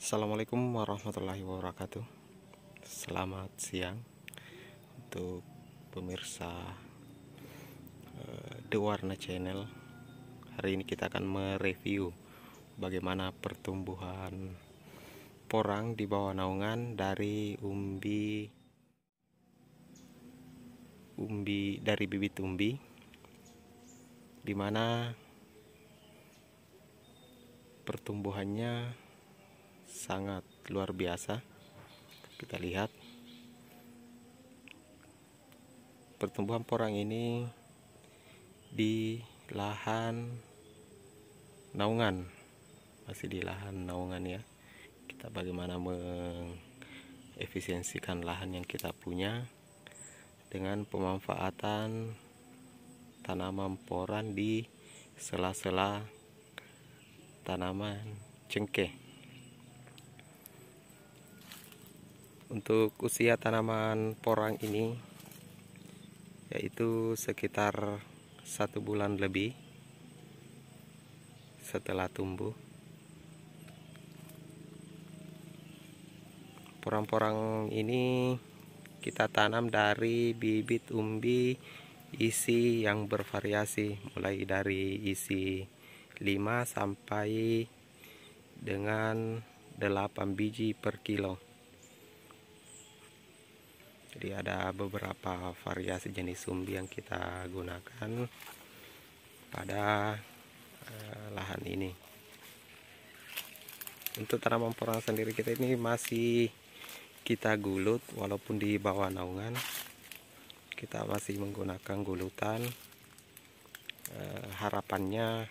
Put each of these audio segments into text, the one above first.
Assalamualaikum warahmatullahi wabarakatuh. Selamat siang untuk pemirsa The Warna Channel. Hari ini kita akan mereview bagaimana pertumbuhan porang di bawah naungan dari dari bibit umbi, dimana pertumbuhannya sangat luar biasa. Kita lihat pertumbuhan porang ini di lahan naungan, masih di lahan naungan ya. Kita bagaimana mengefisiensikan lahan yang kita punya dengan pemanfaatan tanaman porang di sela-sela tanaman cengkeh. Untuk usia tanaman porang ini yaitu sekitar 1 bulan lebih setelah tumbuh. Porang-porang ini kita tanam dari bibit umbi isi yang bervariasi, mulai dari isi 5 sampai dengan 8 biji per kilo. Jadi ada beberapa variasi jenis umbi yang kita gunakan pada lahan ini. Untuk tanaman porang sendiri kita ini masih kita gulut, walaupun di bawah naungan kita masih menggunakan gulutan. Harapannya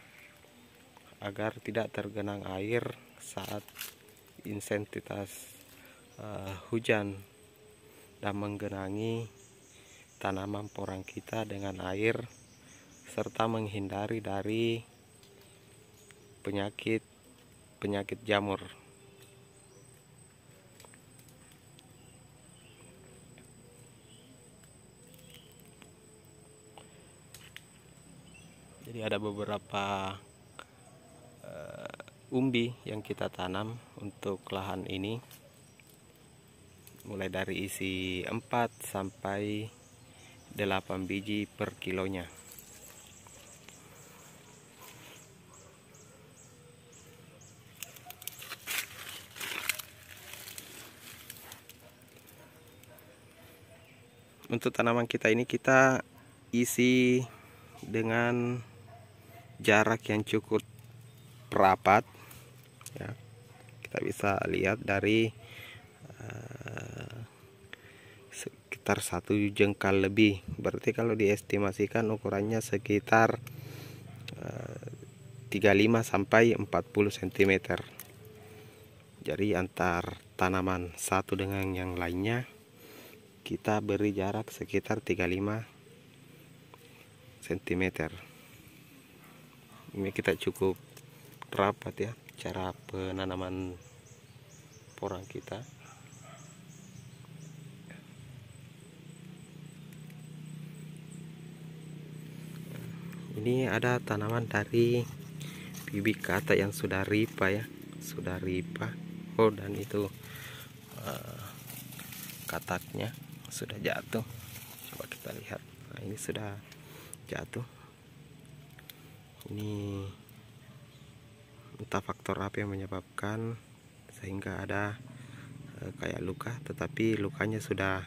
agar tidak tergenang air saat intensitas hujan dan menggenangi tanaman porang kita dengan air, serta menghindari dari penyakit jamur. Jadi ada beberapa umbi yang kita tanam untuk lahan ini, mulai dari isi 4 sampai 8 biji per kilonya. Untuk tanaman kita ini kita isi dengan jarak yang cukup rapat ya. Kita bisa lihat dari sekitar 1 jengkal lebih, berarti kalau diestimasikan ukurannya sekitar 35 sampai 40 cm. Jadi antar tanaman satu dengan yang lainnya kita beri jarak sekitar 35 cm. Ini kita cukup rapat ya cara penanaman porang kita. Ini ada tanaman dari bibit kata yang sudah ripa ya, sudah ripa. Oh, dan itu kataknya sudah jatuh. Coba kita lihat. Nah, ini sudah jatuh. Ini entah faktor apa yang menyebabkan sehingga ada kayak luka, tetapi lukanya sudah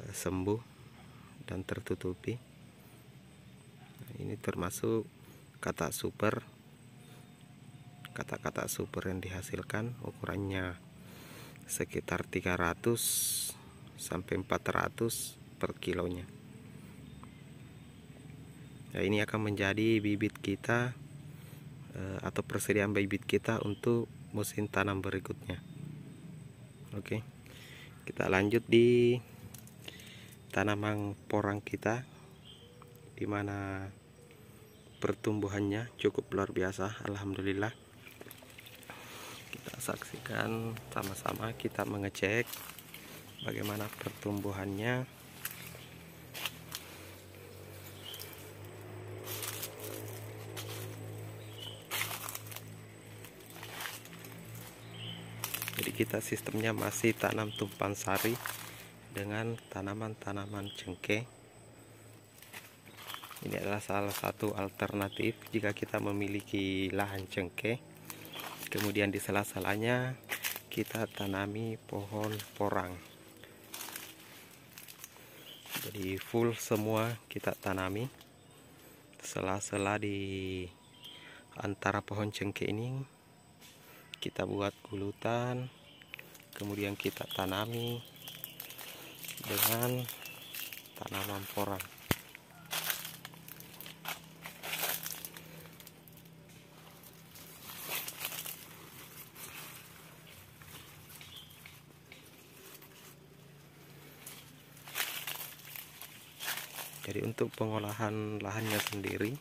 sembuh dan tertutupi. Nah, ini termasuk kata super yang dihasilkan, ukurannya sekitar 300 sampai 400 per kilonya. Nah, ini akan menjadi bibit kita atau persediaan bibit kita untuk musim tanam berikutnya. Oke, kita lanjut di tanaman porang kita, dimana pertumbuhannya cukup luar biasa, alhamdulillah. Kita saksikan sama-sama, kita mengecek bagaimana pertumbuhannya. Jadi kita sistemnya masih tanam tumpang sari dengan tanaman-tanaman cengkeh. Ini adalah salah satu alternatif jika kita memiliki lahan cengkeh. Kemudian di sela-selanya kita tanami pohon porang. Jadi full semua kita tanami. Sela-sela di antara pohon cengkeh ini kita buat gulutan, kemudian kita tanami dengan tanaman porang. Jadi untuk pengolahan lahannya sendiri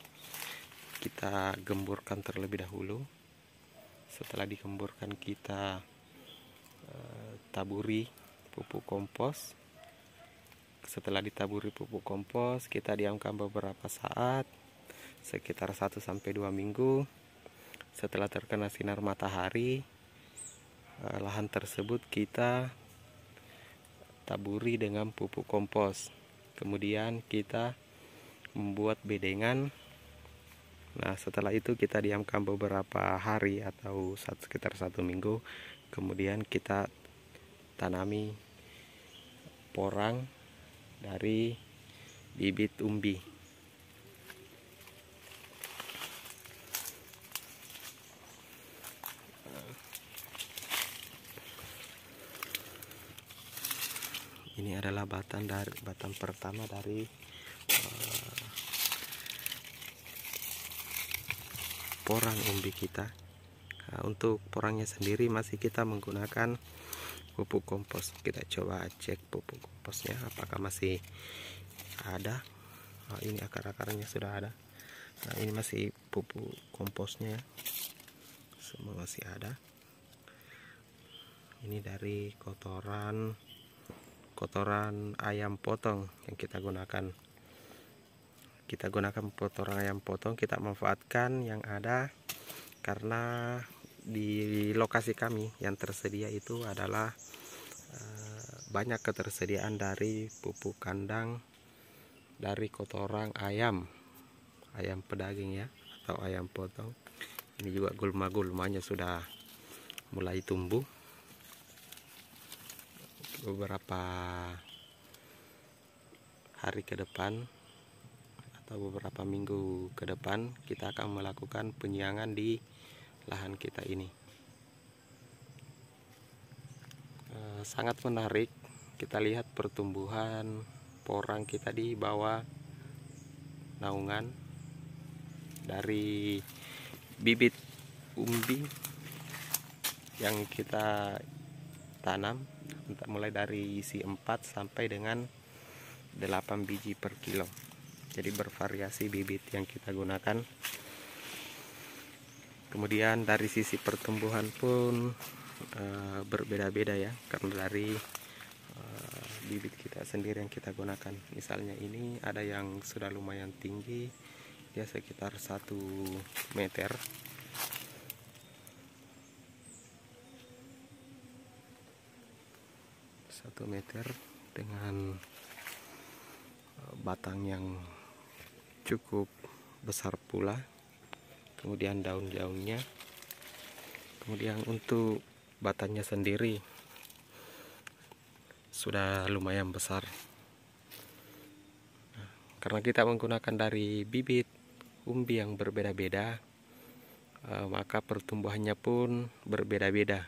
kita gemburkan terlebih dahulu. Setelah digemburkan kita taburi pupuk kompos. Setelah ditaburi pupuk kompos kita diamkan beberapa saat, sekitar 1-2 minggu. Setelah terkena sinar matahari, lahan tersebut kita taburi dengan pupuk kompos. Kemudian kita membuat bedengan. Nah, setelah itu kita diamkan beberapa hari atau sekitar 1 minggu. Kemudian kita tanami porang dari bibit umbi. Ini adalah batang pertama dari porang umbi kita. Nah, untuk porangnya sendiri masih kita menggunakan pupuk kompos. Kita coba cek pupuk komposnya apakah masih ada. Nah, ini akar-akarnya sudah ada. Nah, ini masih pupuk komposnya, semua masih ada. Ini dari kotoran ayam potong yang kita gunakan. Kita gunakan kotoran ayam potong, kita manfaatkan yang ada karena di lokasi kami yang tersedia itu adalah banyak ketersediaan dari pupuk kandang dari kotoran ayam pedaging ya, atau ayam potong. Ini juga gulma-gulmanya sudah mulai tumbuh. Beberapa hari ke depan atau beberapa minggu ke depan kita akan melakukan penyiangan di lahan kita ini. Sangat menarik kita lihat pertumbuhan porang kita di bawah naungan dari bibit umbi yang kita tanam, mulai dari isi 4 sampai dengan 8 biji per kilo. Jadi bervariasi bibit yang kita gunakan. Kemudian dari sisi pertumbuhan pun berbeda-beda ya, karena dari bibit kita sendiri yang kita gunakan. Misalnya ini ada yang sudah lumayan tinggi, dia sekitar 1 meter. Dengan batang yang cukup besar pula, kemudian daun-daunnya, kemudian untuk batangnya sendiri sudah lumayan besar. Karena kita menggunakan dari bibit umbi yang berbeda-beda, maka pertumbuhannya pun berbeda-beda,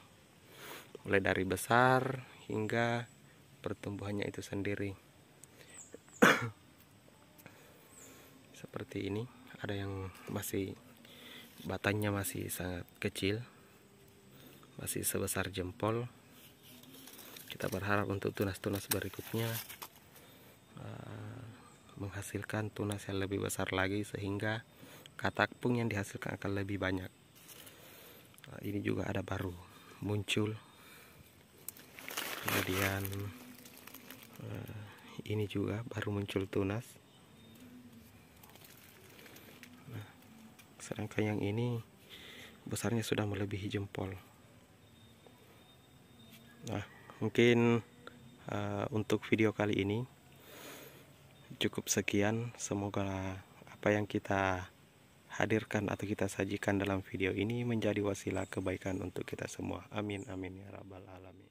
mulai dari besar hingga pertumbuhannya itu sendiri. Seperti ini, ada yang masih batangnya masih sangat kecil, masih sebesar jempol. Kita berharap untuk tunas-tunas berikutnya menghasilkan tunas yang lebih besar lagi, sehingga katak pun yang dihasilkan akan lebih banyak. Ini juga ada baru muncul. Kemudian ini juga baru muncul tunas. Nah, sedangkan yang ini besarnya sudah melebihi jempol. Nah, mungkin untuk video kali ini cukup sekian. Semoga apa yang kita hadirkan atau kita sajikan dalam video ini menjadi wasilah kebaikan untuk kita semua. Amin amin ya rabbal alamin.